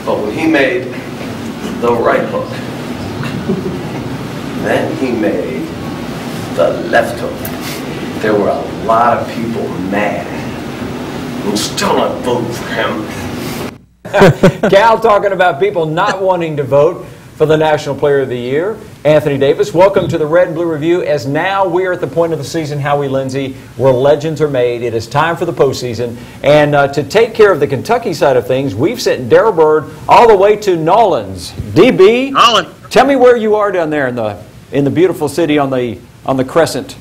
But when he made the right hook, then he made the left hook, there were a lot of people mad and still not voting for him. Cal talking about people not wanting to vote for the National Player of the Year. Anthony Davis, welcome to the Red and Blue Review. As now we are at the point of the season, Howie Lindsay, where legends are made. It is time for the postseason. And to take care of the Kentucky side of things, we've sent Darrell Byrd all the way to Nolens. DB, Nolan, tell me where you are down there in the beautiful city on the Crescent.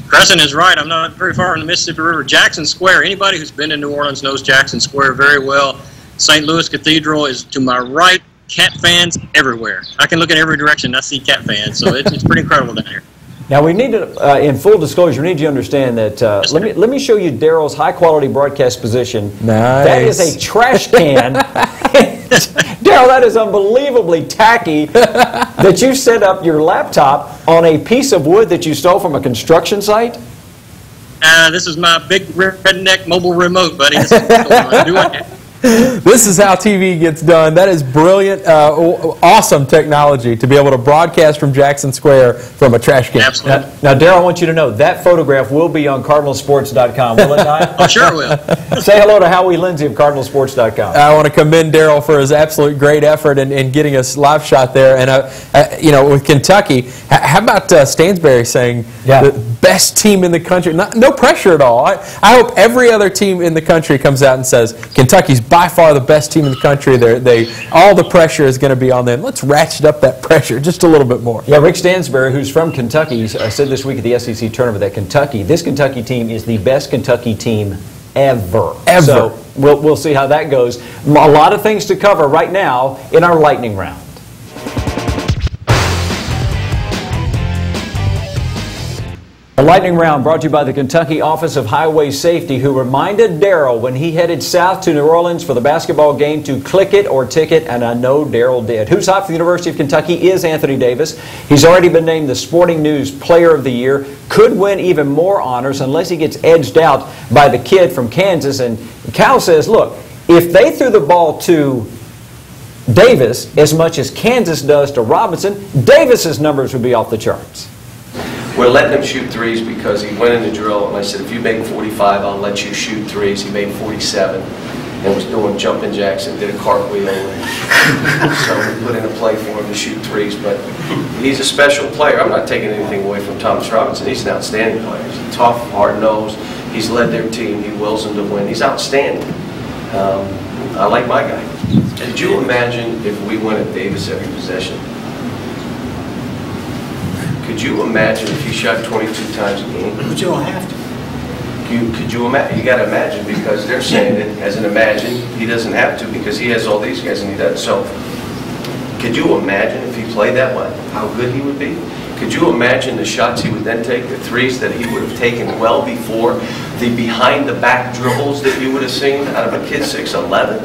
Crescent is right. I'm not very far from the Mississippi River. Jackson Square. Anybody who's been to New Orleans knows Jackson Square very well. St. Louis Cathedral is to my right. Cat fans everywhere. I can look in every direction and I see cat fans, so it's pretty incredible down here. Now we need to, in full disclosure, we need you to understand that, let me show you Darrell's high-quality broadcast position. Nice. That is a trash can. Darrell, that is unbelievably tacky that you set up your laptop on a piece of wood that you stole from a construction site. This is my big redneck mobile remote, buddy. This is what I'm doing. This is how TV gets done. That is brilliant, awesome technology to be able to broadcast from Jackson Square from a trash can. Absolutely. Now, Darrell, I want you to know that photograph will be on CardinalSports.com, will it not? Oh, sure it will. Say hello to Howie Lindsay of CardinalSports.com. I want to commend Darrell for his absolute great effort in getting us live shot there. And, you know, with Kentucky, how about Stansbury saying the best team in the country? No pressure at all. I hope every other team in the country comes out and says Kentucky's by far the best team in the country. All the pressure is going to be on them. Let's ratchet up that pressure just a little bit more. Yeah, Rick Stansbury, who's from Kentucky, said this week at the SEC tournament that this Kentucky team is the best Kentucky team ever. So we'll see how that goes. A lot of things to cover right now in our lightning round. The lightning round brought to you by the Kentucky Office of Highway Safety, who reminded Darrell when he headed south to New Orleans for the basketball game to click it or ticket, and I know Darrell did. Who's hot for the University of Kentucky is Anthony Davis. He's already been named the Sporting News Player of the Year, could win even more honors unless he gets edged out by the kid from Kansas. And Cal says, look, if they threw the ball to Davis as much as Kansas does to Robinson, Davis's numbers would be off the charts. We're letting him shoot threes because he went in the drill, and I said, if you make 45, I'll let you shoot threes. He made 47 and was doing jumping jacks and did a cartwheel. So we put in a play for him to shoot threes, but he's a special player. I'm not taking anything away from Thomas Robinson. He's an outstanding player. He's tough, hard-nosed. He's led their team. He wills them to win. He's outstanding. I like my guy. Could you imagine if we went at Davis every possession? Could you imagine if he shot 22 times a game? But you don't have to. Could you imagine? You got to imagine, because they're saying it as an imagine. He doesn't have to because he has all these guys and he doesn't. So, could you imagine if he played that way, how good he would be? Could you imagine the shots he would then take, the threes that he would have taken well before, the behind-the-back dribbles that you would have seen out of a kid 6'11"?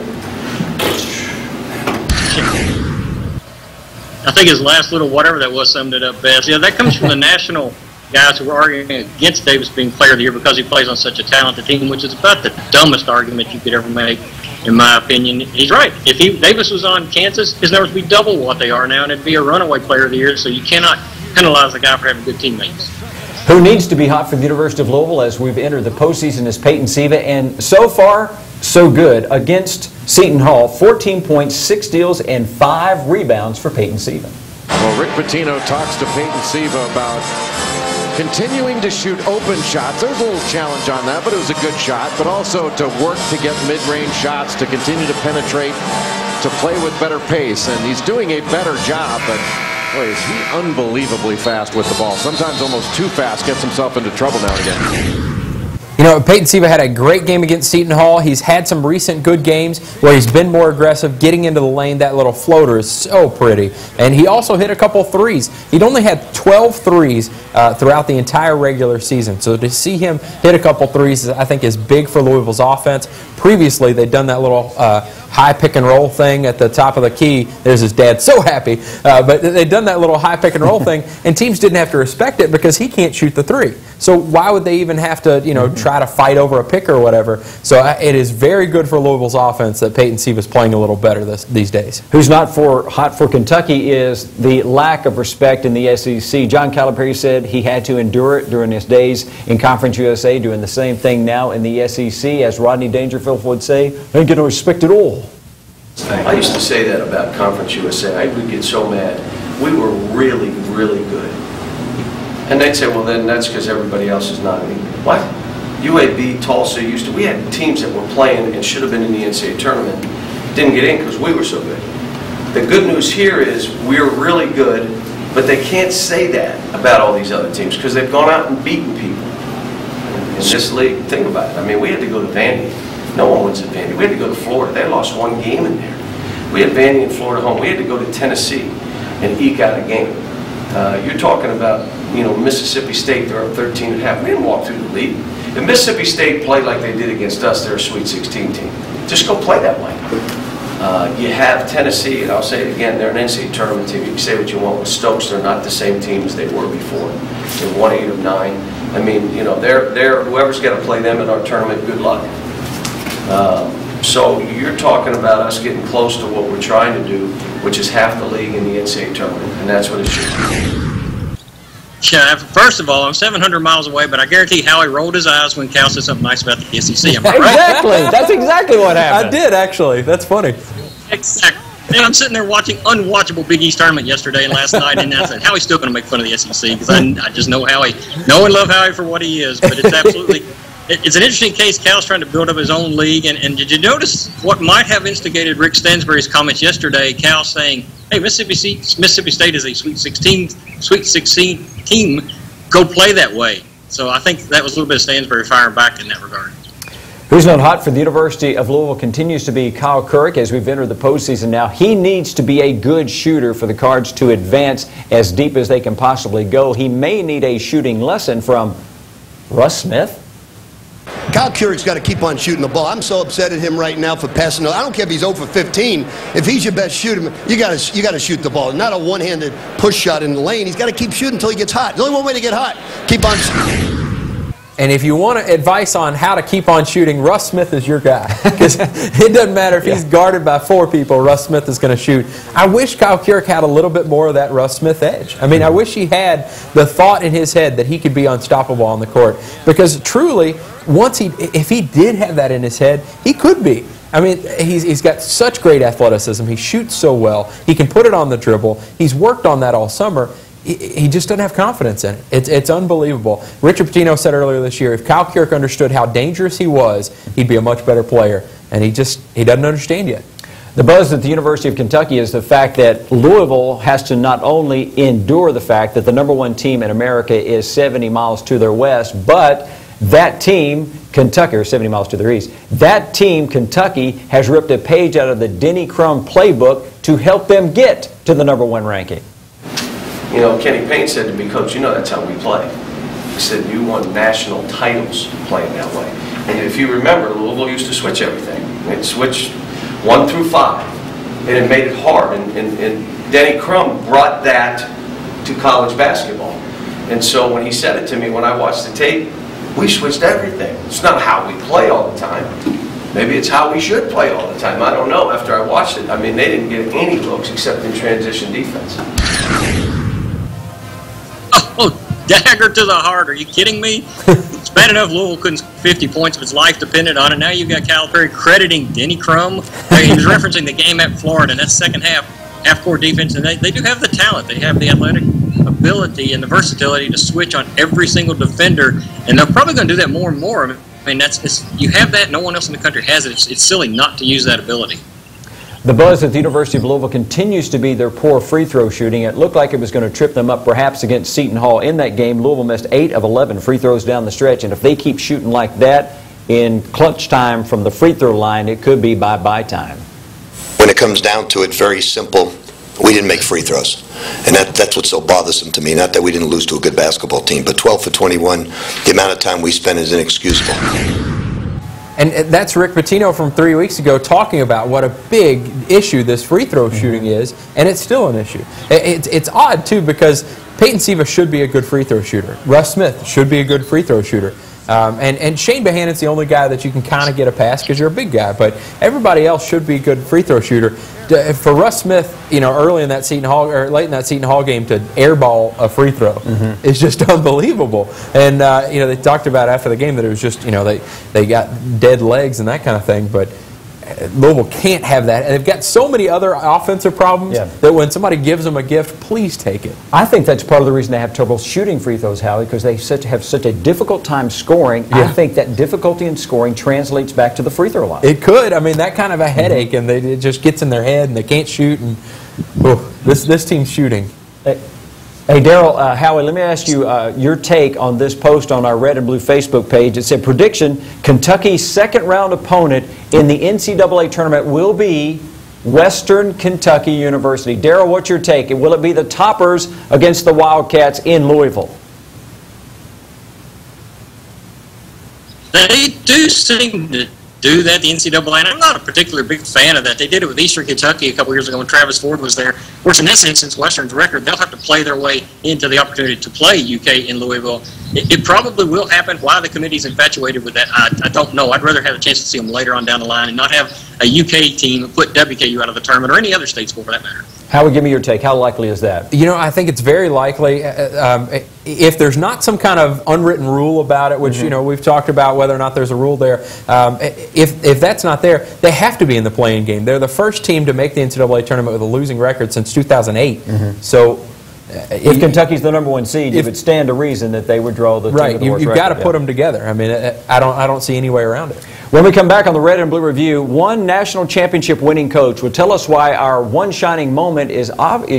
I think his last little whatever that was summed it up best. Yeah, that comes from the national guys who were arguing against Davis being Player of the Year because he plays on such a talented team, which is about the dumbest argument you could ever make, in my opinion. He's right. If Davis was on Kansas, his numbers would be double what they are now, and it'd be a runaway Player of the Year, so you cannot penalize the guy for having good teammates. Who needs to be hot for the University of Louisville as we've entered the postseason is Peyton Siva, and so far, so good against Seton Hall. 14 points, 6 steals, and 5 rebounds for Peyton Siva. Well, Rick Pitino talks to Peyton Siva about continuing to shoot open shots. There was a little challenge on that, but it was a good shot. But also to work to get mid-range shots, to continue to penetrate, to play with better pace. And he's doing a better job, but boy, is he unbelievably fast with the ball. Sometimes almost too fast, gets himself into trouble now and again. You know, Peyton Siva had a great game against Seton Hall. He's had some recent good games where he's been more aggressive, getting into the lane. That little floater is so pretty. And he also hit a couple threes. He'd only had 12 threes throughout the entire regular season. So to see him hit a couple threes, I think, is big for Louisville's offense. Previously, they'd done that little high pick and roll thing at the top of the key. There's his dad, so happy. But they'd done that little high pick and roll thing, and teams didn't have to respect it because he can't shoot the three. So why would they even have to, try to fight over a pick or whatever? So it is very good for Louisville's offense that Peyton Siva's playing a little better these days. Who's not hot for Kentucky is the lack of respect in the SEC. John Calipari said he had to endure it during his days in Conference USA, doing the same thing now in the SEC. As Rodney Dangerfield would say, they ain't getting no respect at all. I used to say that about Conference USA. I would get so mad. We were really, really good. And they'd say, well, then that's because everybody else is not. I mean, what? UAB, Tulsa, we had teams that were playing and should have been in the NCAA tournament. Didn't get in because we were so good. The good news here is we're really good, but they can't say that about all these other teams because they've gone out and beaten people in this league. Think about it. I mean, we had to go to Vandy. No one wins at Vandy. We had to go to Florida. They lost one game in there. We had Vandy and Florida home. We had to go to Tennessee and eke out a game. You're talking about, Mississippi State, they're up 13 and a half. We didn't walk through the league. If Mississippi State played like they did against us, they're a Sweet 16 team. Just go play that way. You have Tennessee, and I'll say it again, they're an NCAA tournament team. You can say what you want with Stokes. They're not the same team as they were before. They're 1-8 of 9. I mean, they're whoever's got to play them in our tournament, good luck. So you're talking about us getting close to what we're trying to do, which is half the league in the NCAA tournament, and that's what it should be. Yeah, first of all, I'm 700 miles away, but I guarantee Howie rolled his eyes when Cal said something nice about the SEC. Am I right? Exactly. That's exactly what happened. I did, actually. That's funny. Exactly. And I'm sitting there watching unwatchable Big East tournament yesterday and last night, and I said, Howie's still going to make fun of the SEC because I just know Howie. No one loves Howie for what he is, but it's absolutely it's an interesting case. Cal's trying to build up his own league, and did you notice what might have instigated Rick Stansbury's comments yesterday? Cal saying, "Hey, Mississippi State is a Sweet 16 team. Go play that way." So I think that was a little bit of Stansbury firing back in that regard. Who's not hot for the University of Louisville continues to be Kyle Kirk as we've entered the postseason now. He needs to be a good shooter for the Cards to advance as deep as they can possibly go. He may need a shooting lesson from Russ Smith. Kyle Kirk's got to keep on shooting the ball. I'm so upset at him right now for passing. I don't care if he's 0 for 15. If he's your best shooter, you got to shoot the ball. Not a one-handed push shot in the lane. He's got to keep shooting until he gets hot. There's only one way to get hot. Keep on shooting. And if you want advice on how to keep on shooting, Russ Smith is your guy. Because it doesn't matter if he's guarded by 4 people, Russ Smith is going to shoot. I wish Kyle Kirk had a little bit more of that Russ Smith edge. I mean, I wish he had the thought in his head that he could be unstoppable on the court. Because truly, if he did have that in his head, he could be. I mean, he's got such great athleticism. He shoots so well. He can put it on the dribble. He's worked on that all summer. He just doesn't have confidence in it. It's unbelievable. Richard Pitino said earlier this year, if Kyle Kirk understood how dangerous he was, he'd be a much better player. And he doesn't understand yet. The buzz at the University of Kentucky is the fact that Louisville has to not only endure the fact that the #1 team in America is 70 miles to their west, but that team, Kentucky, or 70 miles to their east, that team, Kentucky, has ripped a page out of the Denny Crum playbook to help them get to the #1 ranking. Kenny Payne said to me, "Coach, that's how we play." He said, "You won national titles playing that way." And if you remember, Louisville used to switch everything. It switched 1 through 5. And it made it hard. And Denny Crum brought that to college basketball. And so when he said it to me, when I watched the tape, we switched everything. It's not how we play all the time. Maybe it's how we should play all the time. I don't know. After I watched it, I mean, they didn't get any looks except in transition defense. Oh, dagger to the heart. Are you kidding me? It's bad enough Louisville couldn't score 50 points if its life depended on it. Now you've got Calipari crediting Denny Crum. He was referencing the game at Florida, and that's second half-court defense. And they do have the talent. They have the athletic ability and the versatility to switch on every single defender. And they're probably going to do that more and more. I mean, you have that. No one else in the country has it. It's silly not to use that ability. The buzz at the University of Louisville continues to be their poor free throw shooting. It looked like it was going to trip them up perhaps against Seton Hall in that game. Louisville missed 8 of 11 free throws down the stretch, and if they keep shooting like that in clutch time from the free throw line, it could be bye-bye time. When it comes down to it, very simple. We didn't make free throws. And that's what's so bothersome to me. Not that we didn't lose to a good basketball team, but 12 for 21, the amount of time we spent is inexcusable. And that's Rick Pitino from 3 weeks ago talking about what a big issue this free throw shooting is, and it's still an issue. It's odd, too, because Peyton Siva should be a good free throw shooter. Russ Smith should be a good free throw shooter. And Shane Bohannon's the only guy that you can kind of get a pass because you're a big guy, but everybody else should be a good free throw shooter. For Russ Smith, early in that Seton Hall or late in that Seton Hall game to airball a free throw is just unbelievable. And they talked about after the game that it was just they got dead legs and that kind of thing, but Louisville can't have that. And they've got so many other offensive problems that when somebody gives them a gift, please take it. I think that's part of the reason they have trouble shooting free throws, Howie, because they have such a difficult time scoring. I think that difficulty in scoring translates back to the free throw line. It could. I mean, that kind of a headache, and it just gets in their head, and they can't shoot. And this team's shooting. Hey, Daryl, Howie, let me ask you your take on this post on our Red and Blue Facebook page. It said, prediction, Kentucky's second-round opponent in the NCAA tournament will be Western Kentucky University. Daryl, what's your take? Will it be the Toppers against the Wildcats in Louisville? They do seem to do that, the NCAA, and I'm not a particularly big fan of that. They did it with Eastern Kentucky a couple years ago when Travis Ford was there. Of course, in this instance, Western's record, they'll have to play their way into the opportunity to play UK in Louisville. It probably will happen. Why the committee's infatuated with that, I don't know. I'd rather have a chance to see them later on down the line and not have a UK team put WKU out of the tournament or any other state school for that matter. Howie, give me your take. How likely is that? I think it's very likely. If there's not some kind of unwritten rule about it, which we've talked about whether or not there's a rule there, if that's not there, they have to be in the play-in game. They're the first team to make the NCAA tournament with a losing record since 2008. So, if Kentucky's the #1 seed, it would stand to reason that they would draw the right. You've got to put them together. I mean, I don't see any way around it. When we come back on the Red and Blue Review, one national championship winning coach will tell us why our one shining moment is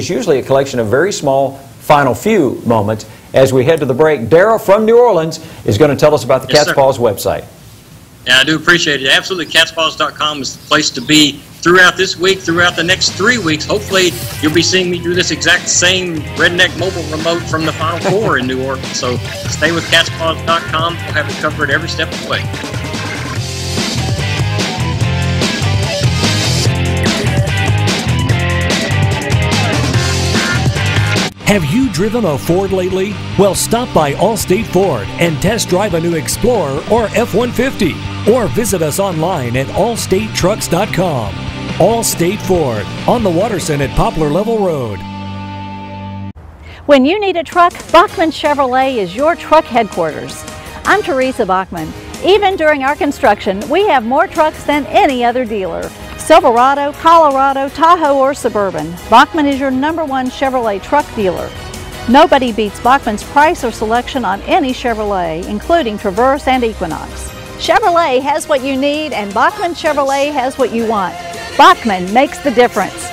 usually a collection of very small final few moments. As we head to the break, Daryl from New Orleans is going to tell us about the Cat's Paws website. Yeah, I do appreciate it. Absolutely, catspaws.com is the place to be throughout this week, throughout the next 3 weeks. Hopefully, you'll be seeing me do this exact same Redneck mobile remote from the Final Four in New Orleans. So stay with catspaws.com. We'll have it covered every step of the way. Have you driven a Ford lately? Well, stop by Allstate Ford and test drive a new Explorer or F-150. Or visit us online at allstatetrucks.com. Allstate Ford, on the Watterson at Poplar Level Road. When you need a truck, Bachman Chevrolet is your truck headquarters. I'm Teresa Bachman. Even during our construction, we have more trucks than any other dealer. Silverado, Colorado, Tahoe, or Suburban, Bachman is your #1 Chevrolet truck dealer. Nobody beats Bachman's price or selection on any Chevrolet, including Traverse and Equinox. Chevrolet has what you need, and Bachman Chevrolet has what you want. Bachman makes the difference.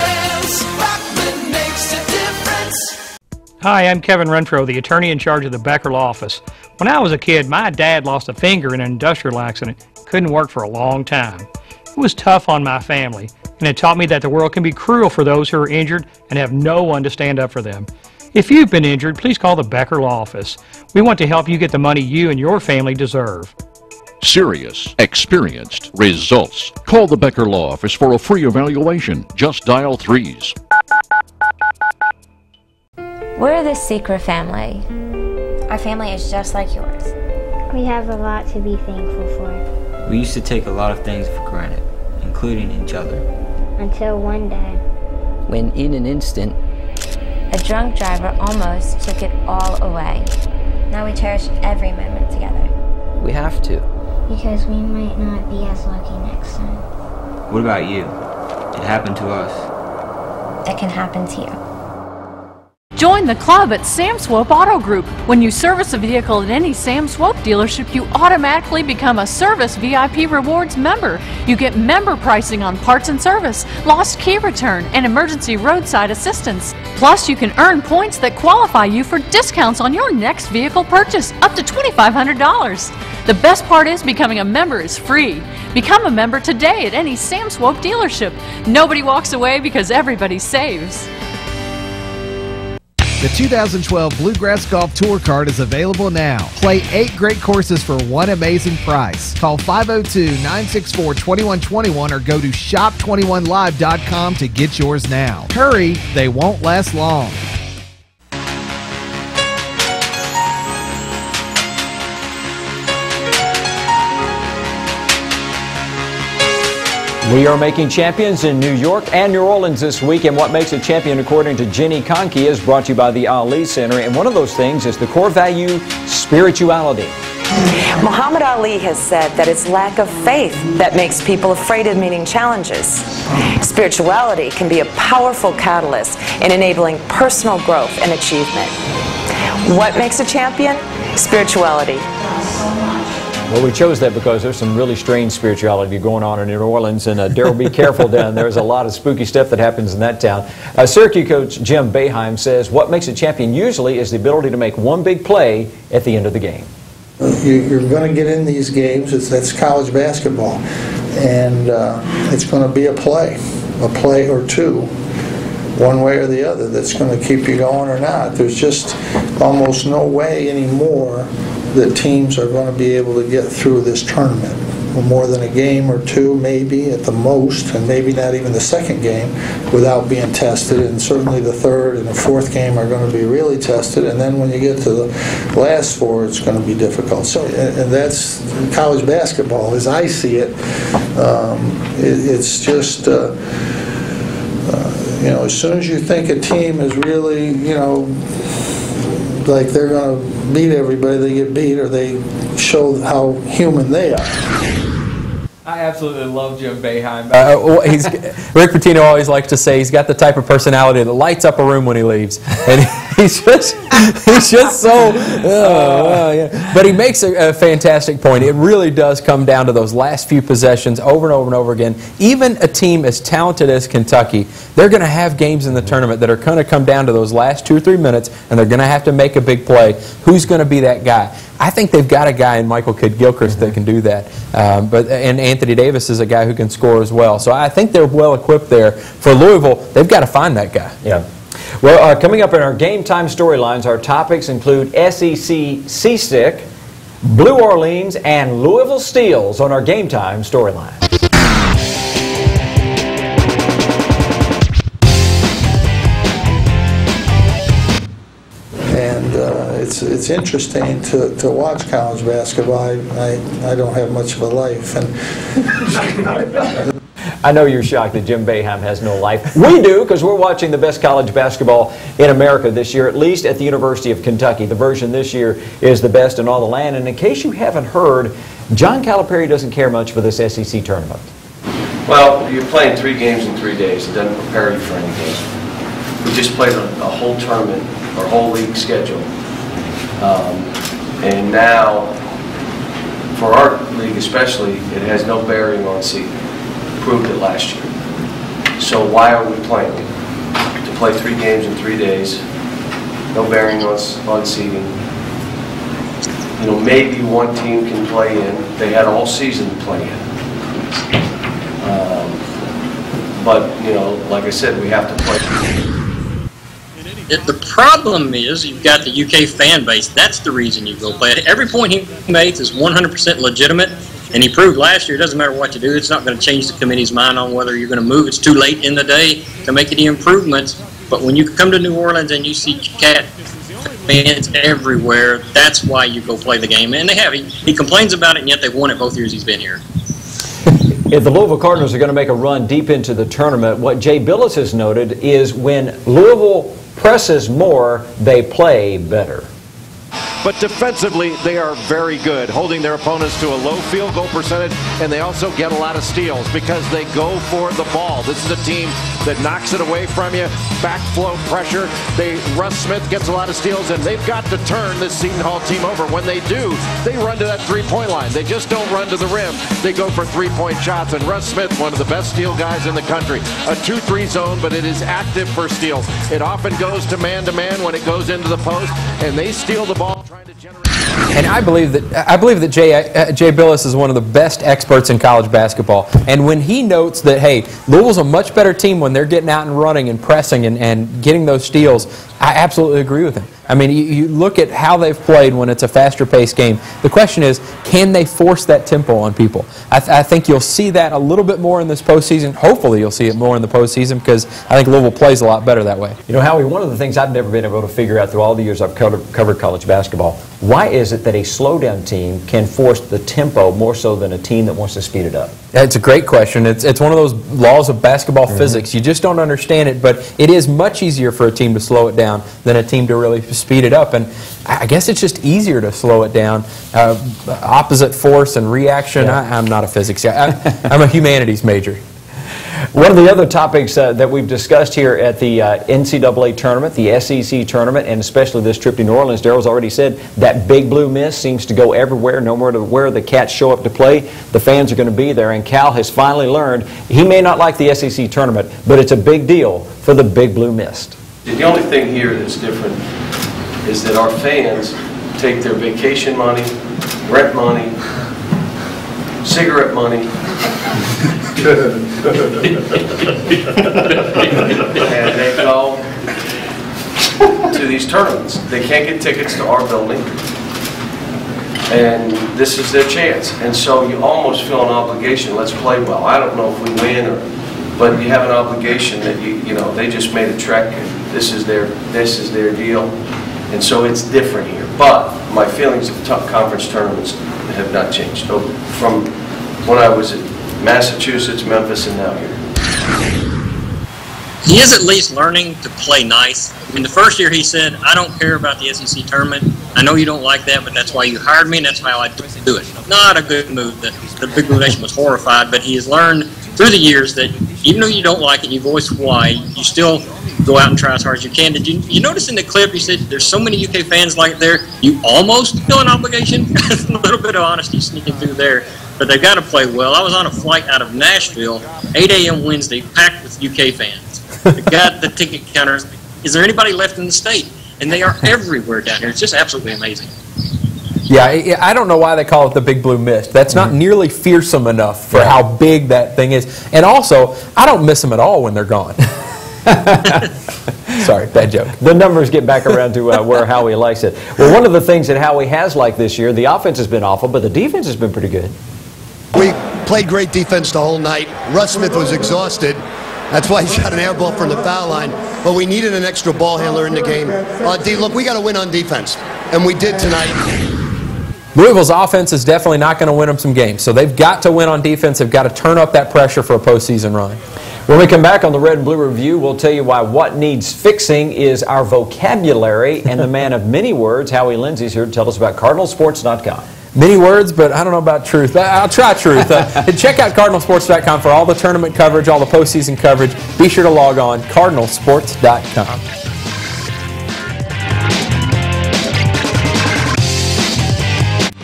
Hi, I'm Kevin Renfro, the attorney in charge of the Becker Law Office. When I was a kid, my dad lost a finger in an industrial accident. Couldn't work for a long time. It was tough on my family, and it taught me that the world can be cruel for those who are injured and have no one to stand up for them. If you've been injured, please call the Becker Law Office. We want to help you get the money you and your family deserve. Serious, experienced, results. Call the Becker Law Office for a free evaluation. Just dial 3s. We're the Secret family. Our family is just like yours. We have a lot to be thankful for. We used to take a lot of things for granted, including each other. Until one day, when in an instant, a drunk driver almost took it all away. Now we cherish every moment together. We have to. Because we might not be as lucky next time. What about you? It happened to us. It can happen to you. Join the club at Sam Swope Auto Group. When you service a vehicle at any Sam Swope dealership, you automatically become a Service VIP Rewards member. You get member pricing on parts and service, lost key return, and emergency roadside assistance. Plus, you can earn points that qualify you for discounts on your next vehicle purchase, up to $2,500. The best part is becoming a member is free. Become a member today at any Sam Swope dealership. Nobody walks away because everybody saves. The 2012 Bluegrass Golf Tour card is available now. Play 8 great courses for one amazing price. Call 502-964-2121 or go to shop21live.com to get yours now. Hurry, they won't last long. We are making champions in New York and New Orleans this week, and what makes a champion, according to Jenny Conkey, is brought to you by the Ali Center, and one of those things is the core value, spirituality. Muhammad Ali has said that it's lack of faith that makes people afraid of meeting challenges. Spirituality can be a powerful catalyst in enabling personal growth and achievement. What makes a champion? Spirituality. Well, we chose that because there's some really strange spirituality going on in New Orleans, and Darrell, be careful down there. There's a lot of spooky stuff that happens in that town. Syracuse coach Jim Boeheim says what makes a champion usually is the ability to make one big play at the end of the game. You're going to get in these games. That's college basketball, and it's going to be a play or two, one way or the other, that's going to keep you going or not. There's just almost no way anymore that teams are going to be able to get through this tournament. More than a game or two, maybe at the most, and maybe not even the second game, without being tested. And certainly the third and the fourth game are going to be really tested. And then when you get to the last 4, it's going to be difficult. So, and that's college basketball, as I see it. It's just, you know, as soon as you think a team is really, you know, like they're going to beat everybody, they get beat, or they show how human they are. I absolutely love Jim Boeheim. Rick Pitino always likes to say he's got the type of personality that lights up a room when he leaves, and he's just so. Yeah. But he makes a fantastic point. It really does come down to those last few possessions over and over and over again. Even a team as talented as Kentucky, they're going to have games in the tournament that are going to come down to those last 2 or 3 minutes, and they're going to have to make a big play. Who's going to be that guy? I think they've got a guy in Michael Kidd-Gilchrist that can do that. And Anthony Davis is a guy who can score as well. So I think they're well equipped there. For Louisville, they've got to find that guy. Yeah. Well, coming up in our game time storylines, our topics include SEC Seasick, Blue Orleans, and Louisville Steels on our game time storyline. It's interesting to watch college basketball. I don't have much of a life, and I know you're shocked that Jim Boeheim has no life. We do, because we're watching the best college basketball in America this year, at least at the University of Kentucky. The version this year is the best in all the land. And in case you haven't heard, John Calipari doesn't care much for this SEC tournament. Well, you're playing 3 games in 3 days. It doesn't prepare you for anything. We just played a whole tournament, or whole league schedule. And now, for our league especially, it has no bearing on seeding. Proved it last year. So why are we playing? To play 3 games in 3 days, no bearing on seeding. You know, maybe one team can play in. They had all season to play in. But, you know, like I said, we have to play. The problem is you've got the UK fan base. That's the reason you go play it. Every point he makes is 100% legitimate, and he proved last year it doesn't matter what you do. It's not going to change the committee's mind on whether you're going to move. It's too late in the day to make any improvements. But when you come to New Orleans and you see Cat fans everywhere, that's why you go play the game. And they have. He complains about it, and yet they've won it both years he's been here. If the Louisville Cardinals are going to make a run deep into the tournament, what Jay Billis has noted is when Louisville presses more, they play better. But defensively, they are very good, holding their opponents to a low field goal percentage, and they also get a lot of steals because they go for the ball. This is a team that knocks it away from you, backflow pressure. Russ Smith gets a lot of steals, and they've got to turn this Seton Hall team over. When they do, they run to that three-point line. They just don't run to the rim. They go for three-point shots, and Russ Smith, one of the best steal guys in the country. A 2-3 zone, but it is active for steals. It often goes to man-to-man when it goes into the post, and they steal the ball. And I believe that Jay Billis is one of the best experts in college basketball. And when he notes that, hey, Louisville's a much better team when they're getting out and running and pressing and getting those steals, I absolutely agree with him. I mean, you look at how they've played when it's a faster-paced game. The question is, can they force that tempo on people? I think you'll see that a little bit more in this postseason. Hopefully you'll see it more in the postseason because I think Louisville plays a lot better that way. You know, Howie, one of the things I've never been able to figure out through all the years I've covered college basketball, why is it that a slow-down team can force the tempo more so than a team that wants to speed it up? It's a great question. It's one of those laws of basketball physics. You just don't understand it, but it is much easier for a team to slow it down than a team to really speed it up. And I guess it's just easier to slow it down. Opposite force and reaction. Yeah. I'm not a physics guy. I'm a humanities major. One of the other topics that we've discussed here at the NCAA tournament, the SEC tournament, and especially this trip to New Orleans, Daryl's already said that big blue mist seems to go everywhere. No matter where the Cats show up to play, the fans are going to be there. And Cal has finally learned he may not like the SEC tournament, but it's a big deal for the big blue mist. The only thing here that's different is that our fans take their vacation money, rent money, cigarette money, and they go to these tournaments. They can't get tickets to our building, and this is their chance. And so you almost feel an obligation. Let's play well. I don't know if we win, but you have an obligation that you know they just made a trek, and this is their deal, and so it's different here. But my feelings of tough conference tournaments have not changed from when I was at Massachusetts, Memphis, and now here. He is at least learning to play nice. I mean, the first year he said, I don't care about the SEC tournament. I know you don't like that, but that's why you hired me, and that's how I do it. Not a good move. The Big Blue Nation was horrified, but he has learned through the years that even though you don't like it, you voice why, you still go out and try as hard as you can. Did you notice in the clip, you said there's so many UK fans like there, you almost feel an obligation? A little bit of honesty sneaking through there. But they've got to play well. I was on a flight out of Nashville, 8 a.m. Wednesday, packed with UK fans. They got the ticket counters. Is there anybody left in the state? And they are everywhere down here. It's just absolutely amazing. Yeah, I don't know why they call it the Big Blue Mist. That's not nearly fearsome enough for how big that thing is. And also, I don't miss them at all when they're gone. Sorry, bad joke. The numbers get back around to where Howie likes it. Well, one of the things that Howie has liked this year, the offense has been awful, but the defense has been pretty good. We played great defense the whole night. Russ Smith was exhausted. That's why he shot an air ball from the foul line. But we needed an extra ball handler in the game. Look, we got to win on defense, and we did tonight. Louisville's offense is definitely not going to win them some games, so they've got to win on defense. They've got to turn up that pressure for a postseason run. When we come back on the Red and Blue Review, we'll tell you why what needs fixing is our vocabulary, and the man of many words, Howie Lindsey's here to tell us about CardinalSports.com. Many words, but I don't know about truth. I'll try truth. Check out CardinalSports.com for all the tournament coverage, all the postseason coverage. Be sure to log on, CardinalSports.com.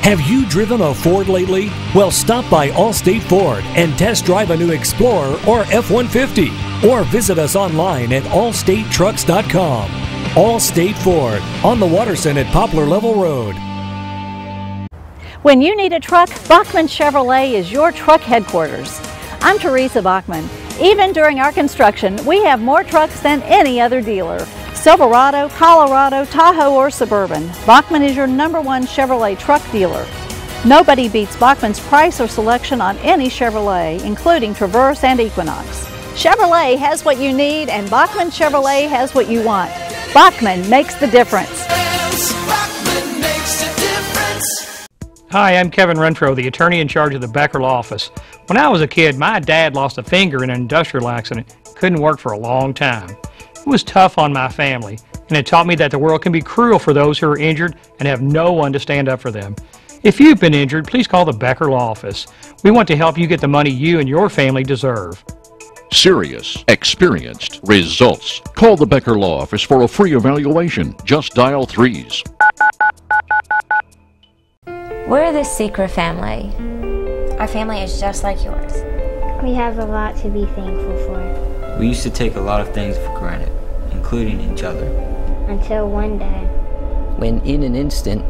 Have you driven a Ford lately? Well, stop by Allstate Ford and test drive a new Explorer or F-150. Or visit us online at allstatetrucks.com. Allstate Ford, on the Waterson at Poplar Level Road. When you need a truck, Bachman Chevrolet is your truck headquarters. I'm Teresa Bachman. Even during our construction, we have more trucks than any other dealer. Silverado, Colorado, Tahoe, or Suburban, Bachman is your #1 Chevrolet truck dealer. Nobody beats Bachman's price or selection on any Chevrolet, including Traverse and Equinox. Chevrolet has what you need, and Bachman Chevrolet has what you want. Bachman makes the difference. Hi, I'm Kevin Renfro, the attorney in charge of the Becker Law Office. When I was a kid, my dad lost a finger in an industrial accident. Couldn't work for a long time. It was tough on my family, and it taught me that the world can be cruel for those who are injured and have no one to stand up for them. If you've been injured, please call the Becker Law Office. We want to help you get the money you and your family deserve. Serious, experienced, results. Call the Becker Law Office for a free evaluation. Just dial 3s. We're the Secret family. Our family is just like yours. We have a lot to be thankful for. We used to take a lot of things for granted, including each other. Until one day, when in an instant,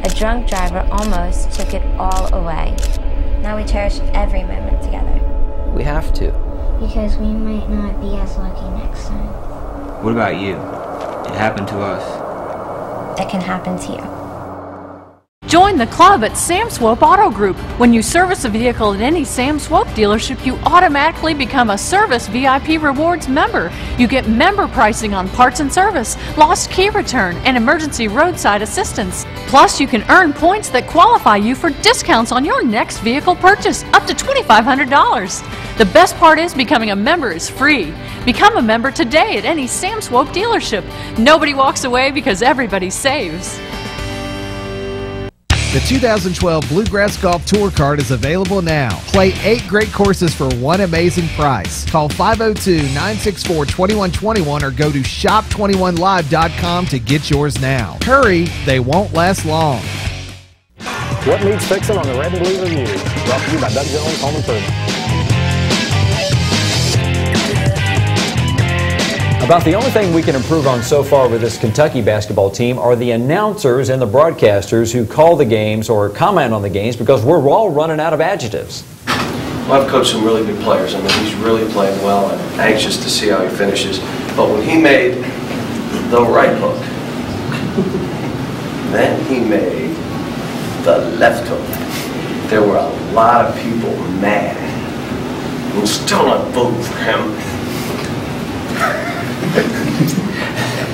a drunk driver almost took it all away. Now we cherish every moment together. We have to. Because we might not be as lucky next time. What about you? It happened to us. It can happen to you. Join the club at Sam Swope Auto Group. When you service a vehicle at any Sam Swope dealership, you automatically become a Service VIP Rewards member. You get member pricing on parts and service, lost key return, and emergency roadside assistance. Plus, you can earn points that qualify you for discounts on your next vehicle purchase, up to $2,500. The best part is becoming a member is free. Become a member today at any Sam Swope dealership. Nobody walks away because everybody saves. The 2012 Bluegrass Golf Tour Card is available now. Play 8 great courses for one amazing price. Call 502-964-2121 or go to shop21live.com to get yours now. Hurry, they won't last long. What needs fixing on the Red and Blue Review? Brought to you by Doug Jones Home Improvement. About the only thing we can improve on so far with this Kentucky basketball team are the announcers and the broadcasters who call the games or comment on the games, because we're all running out of adjectives. Well, I've coached some really good players. I mean, he's really playing well, and I'm anxious to see how he finishes. But when he made the right hook, then he made the left hook, there were a lot of people mad. I'm still not voting for him.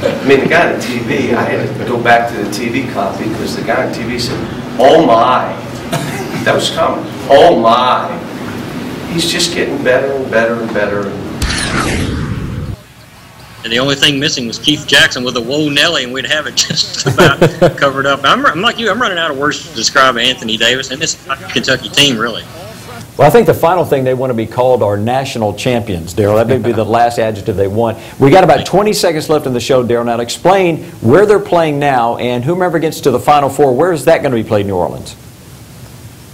I mean, the guy on TV, I had to go back to the TV copy because the guy on TV said, "Oh my," that was coming. "Oh my." He's just getting better and better and better. And the only thing missing was Keith Jackson with a "Whoa Nelly," and we'd have it just about covered up. I'm like you, I'm running out of words to describe Anthony Davis and this Kentucky team, really. Well, I think the final thing they want to be called are national champions, Daryl. That may be the last adjective they want. We got about 20 seconds left in the show, Daryl. Now, explain where they're playing now, and whomever gets to the Final Four, where is that going to be played in New Orleans?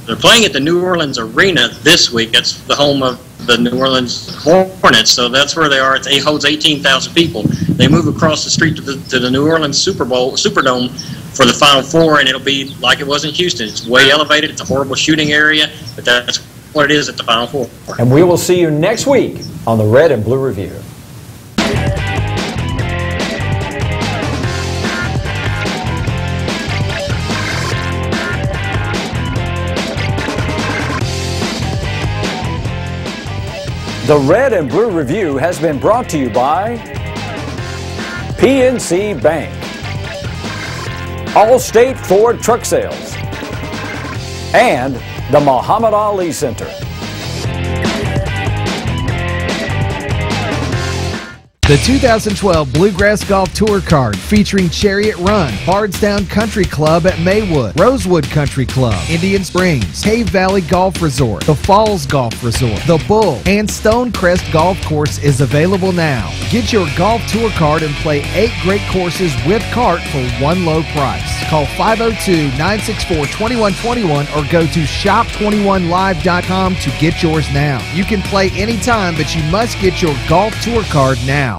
They're playing at the New Orleans Arena this week. That's the home of the New Orleans Hornets, so that's where they are. It holds 18,000 people. They move across the street to the New Orleans Superdome for the Final Four, and it'll be like it was in Houston. It's way elevated. It's a horrible shooting area, but that's what it is at the Final Four. And we will see you next week on the Red and Blue Review. The Red and Blue Review has been brought to you by PNC Bank, Allstate Ford Truck Sales, and the Muhammad Ali Center. The 2012 Bluegrass Golf Tour Card featuring Chariot Run, Bardstown Country Club at Maywood, Rosewood Country Club, Indian Springs, Cave Valley Golf Resort, the Falls Golf Resort, the Bull, and Stonecrest Golf Course is available now. Get your golf tour card and play 8 great courses with cart for one low price. Call 502-964-2121 or go to shop21live.com to get yours now. You can play anytime, but you must get your golf tour card now.